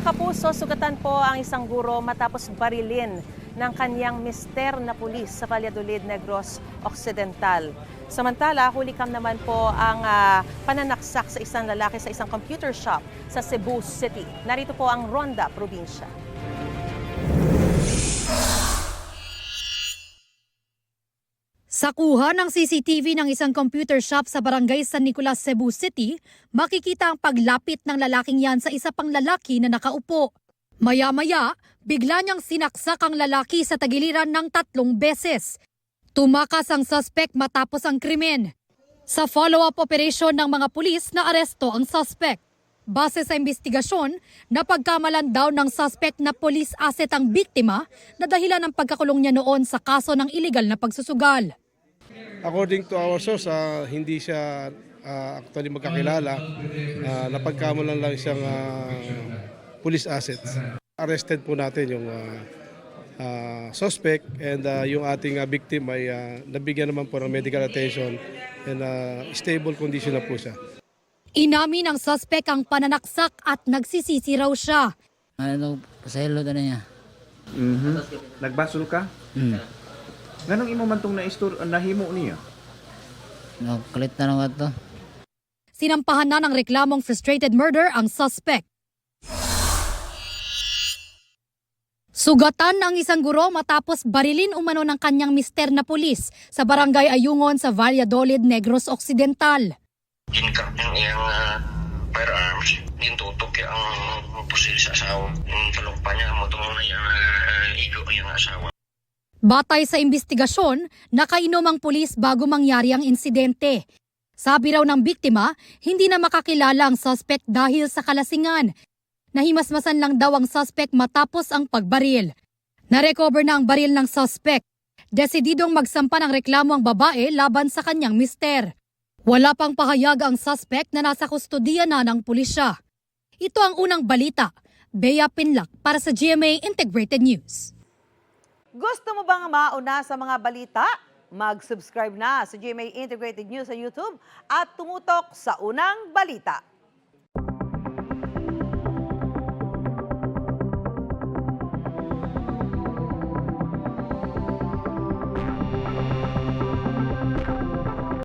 Mga kapuso, sugatan po ang isang guro matapos barilin ng kanyang mister na pulis sa Valladolid, Negros Occidental. Samantala, hulikam naman po ang pananaksak sa isang lalaki sa isang computer shop sa Cebu City. Narito po ang Ronda Probinsya. Sa kuha ng CCTV ng isang computer shop sa barangay San Nicolas, Cebu City, makikita ang paglapit ng lalaking yan sa isa pang lalaki na nakaupo. Maya-maya, bigla niyang sinaksak ang lalaki sa tagiliran ng 3 beses. Tumakas ang suspect matapos ang krimen. Sa follow-up operation ng mga pulis, naaresto ang suspect. Base sa investigasyon, napagkamalan daw ng suspect na police asset ang biktima na dahilan ng pagkakulong niya noon sa kaso ng illegal na pagsusugal. According to our source, hindi siya actually magkakilala. Napagkamalan lang siyang police assets. Arrested po natin yung suspect and yung ating victim ay nabigyan naman po ng medical attention and stable condition na po siya. Inamin ng suspect ang pananaksak at nagsisisi raw siya. Ano, pasahilo na niya. Nagbasol ka? Ganong imo man tong nahimo niya? No, kulit na lang ito. Sinampahan na ng reklamong frustrated murder ang suspect. Sugatan ang isang guro matapos barilin umano ng kanyang mister na pulis sa barangay Ayungon sa Valladolid, Negros Occidental. Ginkap ng iyang firearms, gintutok ang pusil sa asawa. Yung talong pa niya, matungong na yung igo yung asawa. Batay sa investigasyon, nakainom ang pulis bago mangyari ang insidente. Sabi raw ng biktima, hindi na makakilala ang suspect dahil sa kalasingan. Nahimasmasan lang daw ang suspect matapos ang pagbaril. Narecover na ang baril ng suspect. Desididong magsampa ng reklamo ang babae laban sa kanyang mister. Wala pang pahayag ang suspect na nasa kustodiya na ng pulisya. Ito ang unang balita. Bea Pinlac para sa GMA Integrated News. Gusto mo bang mauna sa mga balita? Mag-subscribe na sa GMA Integrated News sa YouTube at tumutok sa unang balita.